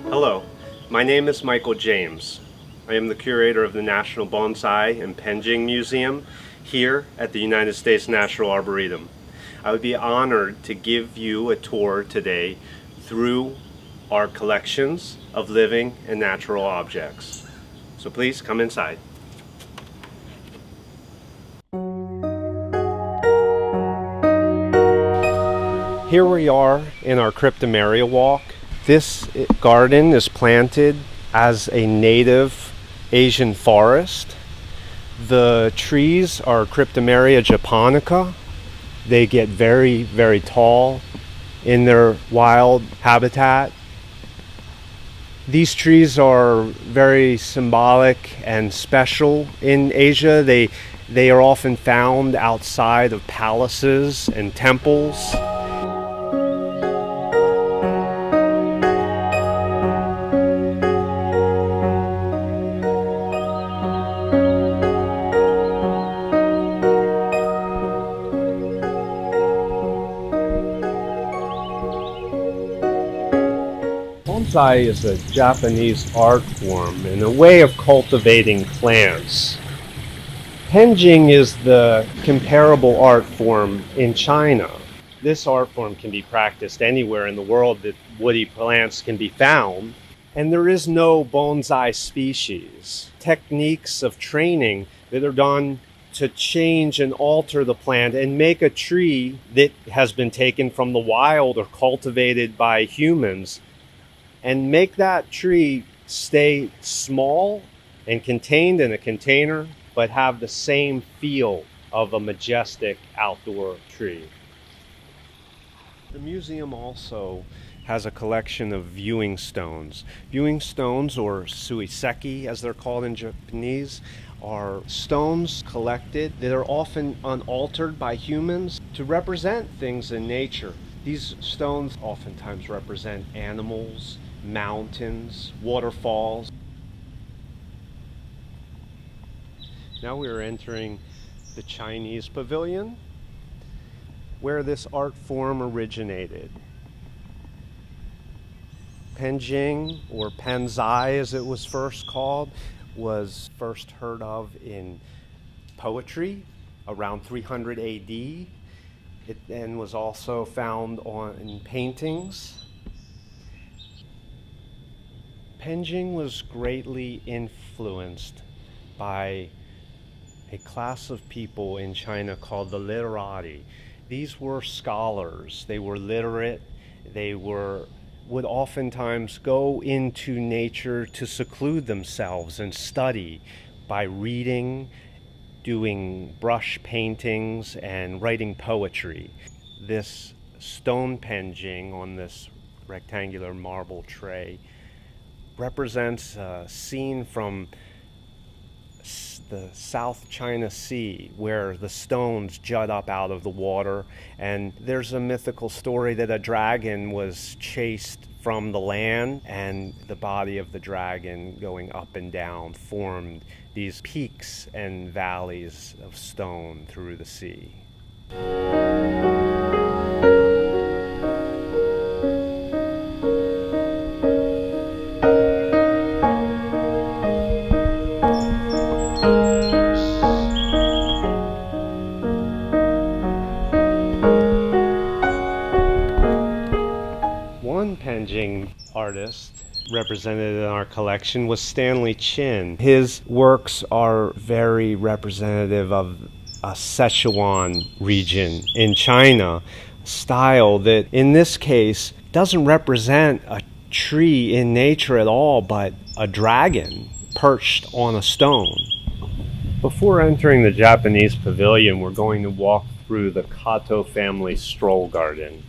Hello, my name is Michael James. I am the curator of the National Bonsai and Penjing Museum here at the United States National Arboretum. I would be honored to give you a tour today through our collections of living and natural objects. So please come inside. Here we are in our Cryptomeria walk. This garden is planted as a native Asian forest. The trees are Cryptomeria japonica. They get very, very tall in their wild habitat. These trees are very symbolic and special in Asia. They are often found outside of palaces and temples. Bonsai is a Japanese art form and a way of cultivating plants. Penjing is the comparable art form in China. This art form can be practiced anywhere in the world that woody plants can be found, and there is no bonsai species. Techniques of training that are done to change and alter the plant and make a tree that has been taken from the wild or cultivated by humans and make that tree stay small and contained in a container, but have the same feel of a majestic outdoor tree. The museum also has a collection of viewing stones. Viewing stones, or suiseki as they're called in Japanese, are stones collected that are often unaltered by humans to represent things in nature. These stones oftentimes represent animals, mountains, waterfalls. Now we are entering the Chinese pavilion, where this art form originated. Penjing, or Penzai as it was first called, was first heard of in poetry around 300 AD. It then was also found in paintings. Penjing was greatly influenced by a class of people in China called the literati. These were scholars. They were literate. They would oftentimes go into nature to seclude themselves and study by reading, doing brush paintings, and writing poetry. This stone penjing on this rectangular marble tray represents a scene from the South China Sea where the stones jut up out of the water, and there's a mythical story that a dragon was chased from the land, and the body of the dragon going up and down formed these peaks and valleys of stone through the sea. One Penjing artist represented in our collection was Stanley Chin. His works are very representative of a Sichuan region in China, style that in this case doesn't represent a tree in nature at all, but a dragon perched on a stone. Before entering the Japanese pavilion, we're going to walk through the Kato family stroll garden.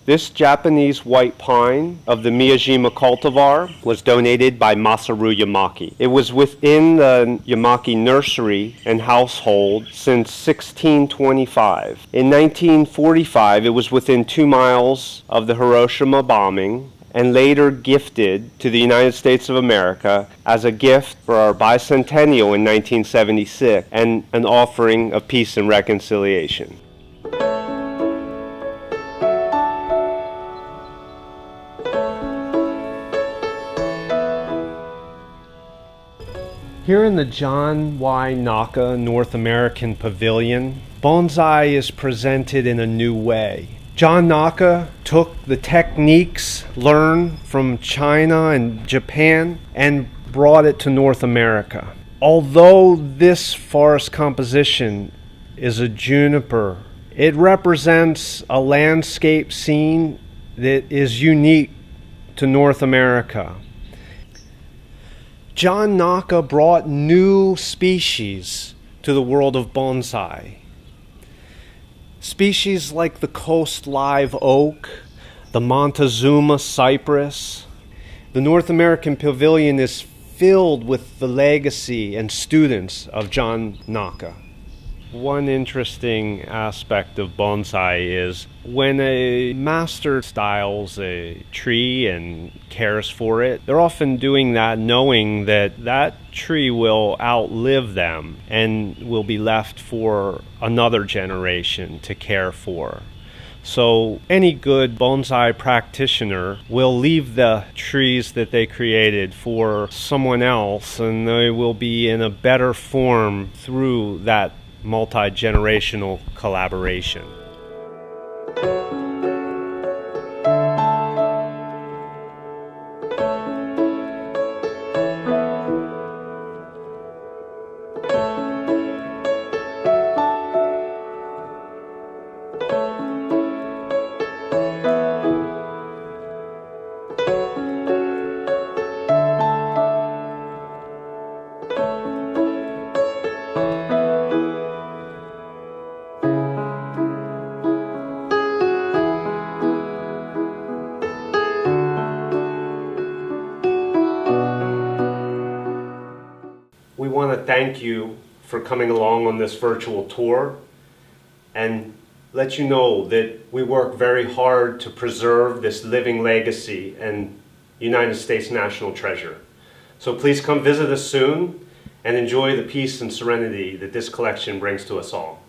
This Japanese white pine of the Miyajima cultivar was donated by Masaru Yamaki. It was within the Yamaki nursery and household since 1625. In 1945, it was within 2 miles of the Hiroshima bombing, and later gifted to the United States of America as a gift for our bicentennial in 1976 and an offering of peace and reconciliation. Here in the John Y. Naka North American Pavilion, bonsai is presented in a new way. John Naka took the techniques learned from China and Japan and brought it to North America. Although this forest composition is a juniper, it represents a landscape scene that is unique to North America. John Naka brought new species to the world of bonsai. Species like the coast live oak, the Montezuma cypress. The North American Pavilion is filled with the legacy and students of John Naka. One interesting aspect of bonsai is when a master styles a tree and cares for it, they're often doing that knowing that that tree will outlive them and will be left for another generation to care for. So any good bonsai practitioner will leave the trees that they created for someone else, and they will be in a better form through that multi-generational collaboration. We want to thank you for coming along on this virtual tour and let you know that we work very hard to preserve this living legacy and United States national treasure. So please come visit us soon and enjoy the peace and serenity that this collection brings to us all.